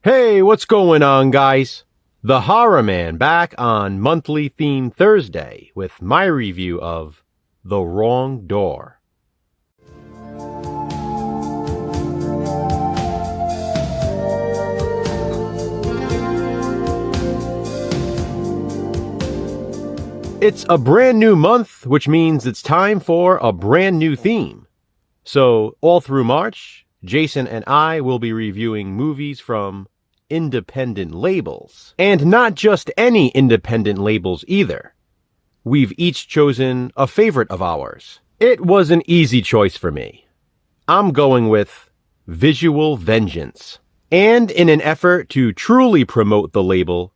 Hey, what's going on, guys? The Horror Man back on Monthly Theme Thursday with my review of The Wrong Door. It's a brand new month, which means it's time for a brand new theme. So, all through March, Jason and I will be reviewing movies from independent labels. And not just any independent labels either. We've each chosen a favorite of ours. It was an easy choice for me. I'm going with Visual Vengeance. And in an effort to truly promote the label,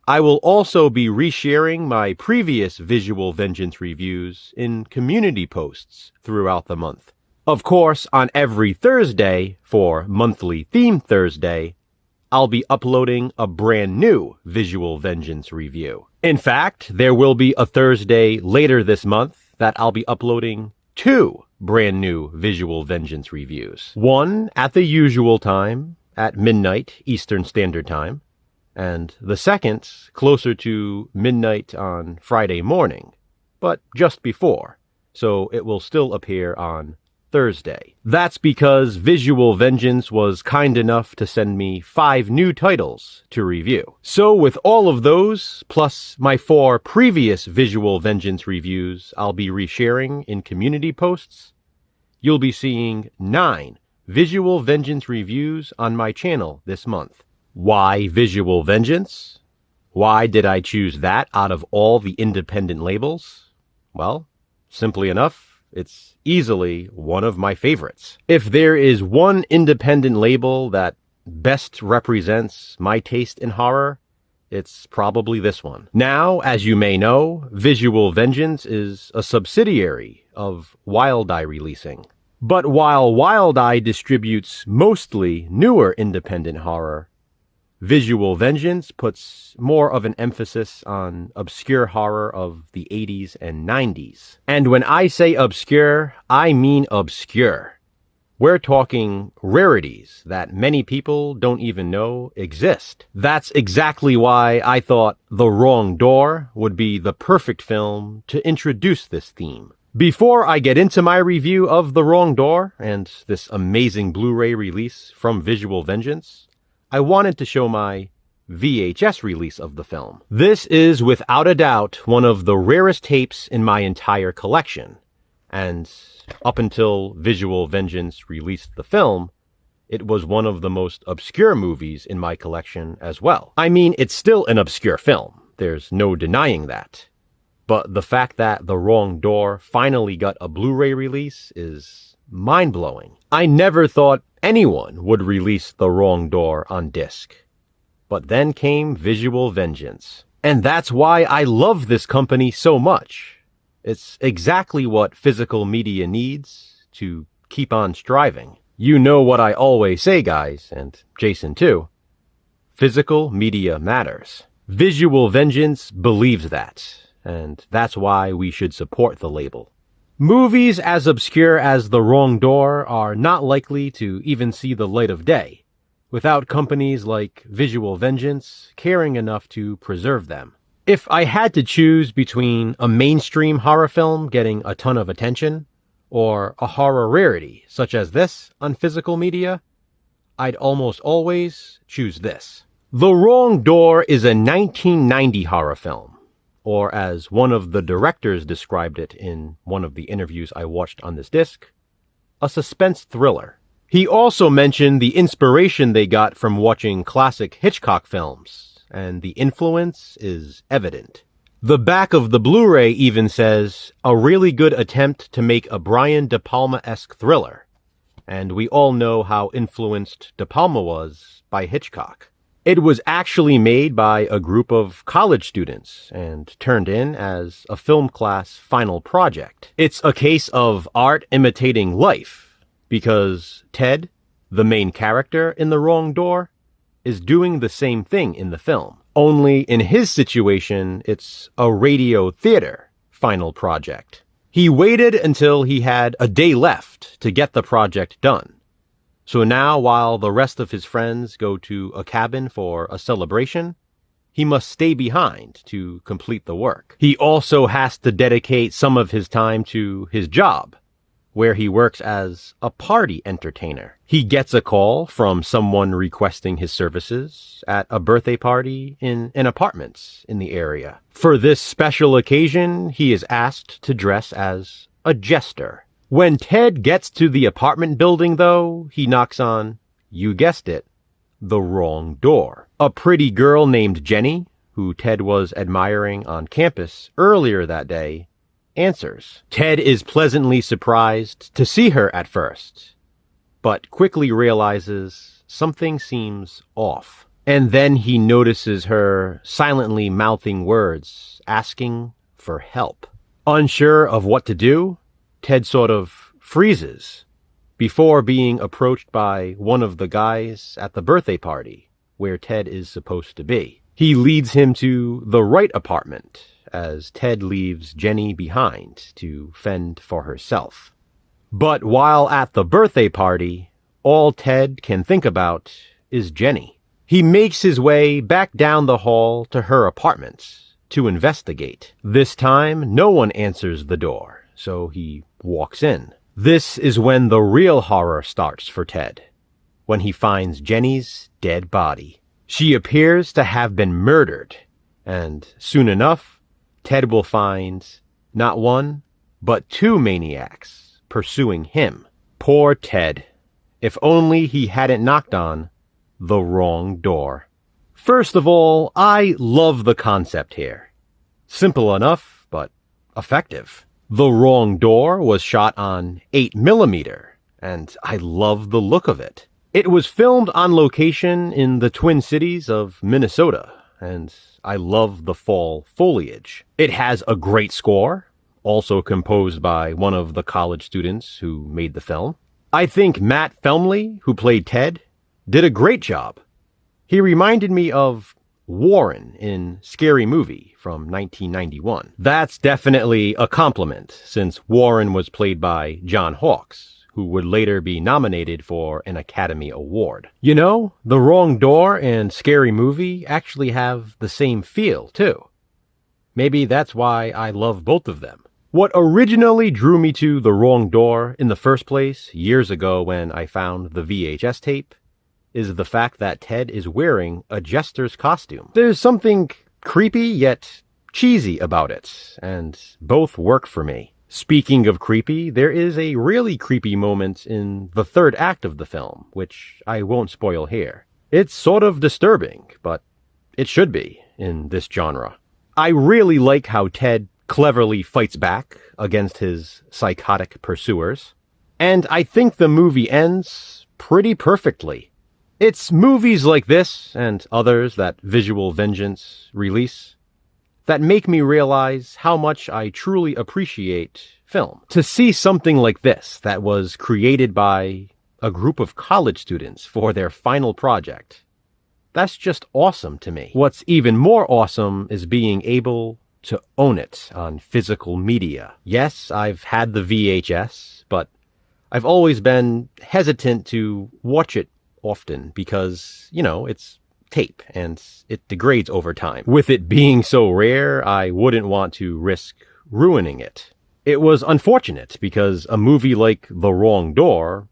I will also be resharing my previous Visual Vengeance reviews in community posts throughout the month. Of course, on every Thursday, for Monthly Theme Thursday, I'll be uploading a brand new Visual Vengeance review. In fact, there will be a Thursday later this month that I'll be uploading 2 brand new Visual Vengeance reviews. One at the usual time, at midnight Eastern Standard Time, and the second closer to midnight on Friday morning, but just before, so it will still appear on Thursday. That's because Visual Vengeance was kind enough to send me 5 new titles to review. So with all of those, plus my 4 previous Visual Vengeance reviews I'll be resharing in community posts, you'll be seeing 9 Visual Vengeance reviews on my channel this month. Why Visual Vengeance? Why did I choose that out of all the independent labels? Well, simply enough, it's easily one of my favorites. If there is one independent label that best represents my taste in horror, it's probably this one. Now, as you may know, Visual Vengeance is a subsidiary of Wild Eye Releasing. But while Wild Eye distributes mostly newer independent horror, Visual Vengeance puts more of an emphasis on obscure horror of the 80s and 90s. And when I say obscure, I mean obscure. We're talking rarities that many people don't even know exist. That's exactly why I thought The Wrong Door would be the perfect film to introduce this theme. Before I get into my review of The Wrong Door and this amazing Blu-ray release from Visual Vengeance, I wanted to show my VHS release of the film. This is without a doubt one of the rarest tapes in my entire collection, and up until Visual Vengeance released the film, it was one of the most obscure movies in my collection as well. I mean, it's still an obscure film, there's no denying that. But the fact that The Wrong Door finally got a Blu-ray release is mind-blowing. I never thought anyone would release The Wrong Door on disc. But then came Visual Vengeance. And that's why I love this company so much. It's exactly what physical media needs to keep on striving. You know what I always say, guys, and Jason too. Physical media matters. Visual Vengeance believes that, and that's why we should support the label. Movies as obscure as The Wrong Door are not likely to even see the light of day, without companies like Visual Vengeance caring enough to preserve them. If I had to choose between a mainstream horror film getting a ton of attention, or a horror rarity such as this on physical media, I'd almost always choose this. The Wrong Door is a 1990 horror film, or as one of the directors described it in one of the interviews I watched on this disc, a suspense thriller. He also mentioned the inspiration they got from watching classic Hitchcock films, and the influence is evident. The back of the Blu-ray even says, a really good attempt to make a Brian De Palma-esque thriller, and we all know how influenced De Palma was by Hitchcock. It was actually made by a group of college students and turned in as a film class final project. It's a case of art imitating life, because Ted, the main character in The Wrong Door, is doing the same thing in the film. Only in his situation, it's a radio theater final project. He waited until he had a day left to get the project done. So now, while the rest of his friends go to a cabin for a celebration, he must stay behind to complete the work. He also has to dedicate some of his time to his job, where he works as a party entertainer. He gets a call from someone requesting his services at a birthday party in an apartment in the area. For this special occasion, he is asked to dress as a jester. When Ted gets to the apartment building, though, he knocks on, you guessed it, the wrong door. A pretty girl named Jenny, who Ted was admiring on campus earlier that day, answers. Ted is pleasantly surprised to see her at first, but quickly realizes something seems off. And then he notices her silently mouthing words, asking for help. Unsure of what to do, Ted sort of freezes before being approached by one of the guys at the birthday party where Ted is supposed to be. He leads him to the right apartment as Ted leaves Jenny behind to fend for herself. But while at the birthday party, all Ted can think about is Jenny. He makes his way back down the hall to her apartment to investigate. This time, no one answers the door, so he walks in. This is when the real horror starts for Ted, when he finds Jenny's dead body. She appears to have been murdered, and soon enough, Ted will find not one, but two maniacs pursuing him. Poor Ted. If only he hadn't knocked on the wrong door. First of all, I love the concept here. Simple enough, but effective. The Wrong Door was shot on 8mm, and I love the look of it. It was filmed on location in the Twin Cities of Minnesota, and I love the fall foliage. It has a great score, also composed by one of the college students who made the film. I think Matt Felmley, who played Ted, did a great job. He reminded me of Warren in Scary Movie from 1991. That's definitely a compliment, since Warren was played by John Hawkes, who would later be nominated for an Academy Award. You know, The Wrong Door and Scary Movie actually have the same feel, too. Maybe that's why I love both of them. What originally drew me to The Wrong Door in the first place, years ago when I found the VHS tape, is the fact that Ted is wearing a jester's costume. There's something creepy yet cheesy about it, and both work for me. Speaking of creepy, there is a really creepy moment in the third act of the film, which I won't spoil here. It's sort of disturbing, but it should be in this genre. I really like how Ted cleverly fights back against his psychotic pursuers, and I think the movie ends pretty perfectly. It's movies like this, and others that Visual Vengeance release, that make me realize how much I truly appreciate film. To see something like this that was created by a group of college students for their final project, that's just awesome to me. What's even more awesome is being able to own it on physical media. Yes, I've had the VHS, but I've always been hesitant to watch it often because, you know, it's tape and it degrades over time. With it being so rare, I wouldn't want to risk ruining it. It was unfortunate because a movie like The Wrong Door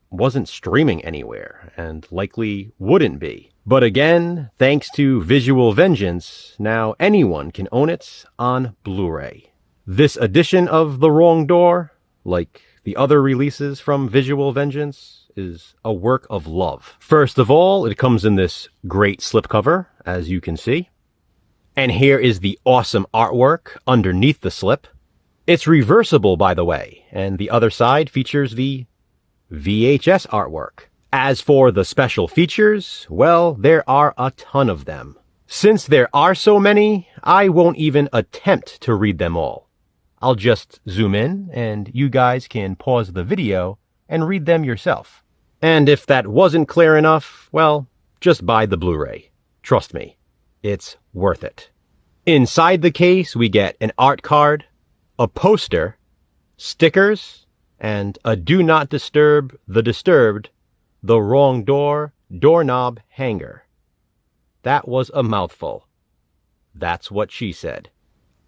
wasn't streaming anywhere and likely wouldn't be. But again, thanks to Visual Vengeance, now anyone can own it on Blu-ray. This edition of The Wrong Door, like the other releases from Visual Vengeance, is a work of love. First of all, it comes in this great slipcover, as you can see. And here is the awesome artwork underneath the slip. It's reversible, by the way, and the other side features the VHS artwork. As for the special features, well, there are a ton of them. Since there are so many, I won't even attempt to read them all. I'll just zoom in, and you guys can pause the video and read them yourself. And if that wasn't clear enough, well, just buy the Blu-ray. Trust me, it's worth it. Inside the case, we get an art card, a poster, stickers, and a Do Not Disturb the Disturbed The Wrong Door Doorknob Hanger. That was a mouthful. That's what she said.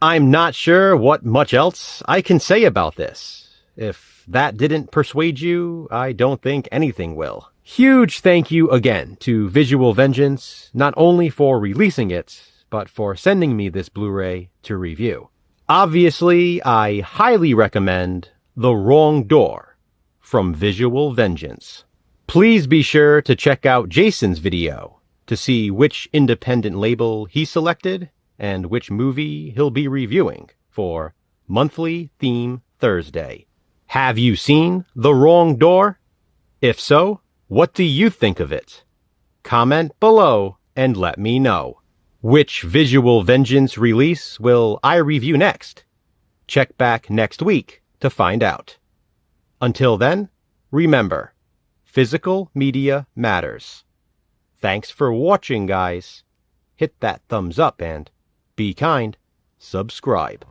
I'm not sure what much else I can say about this. If that didn't persuade you, I don't think anything will. Huge thank you again to Visual Vengeance, not only for releasing it, but for sending me this Blu-ray to review. Obviously, I highly recommend The Wrong Door from Visual Vengeance. Please be sure to check out Jason's video to see which independent label he selected and which movie he'll be reviewing for Monthly Theme Thursday. Have you seen The Wrong Door? If so, what do you think of it? Comment below and let me know. Which Visual Vengeance release will I review next? Check back next week to find out. Until then, remember, physical media matters. Thanks for watching, guys. Hit that thumbs up and be kind. Subscribe.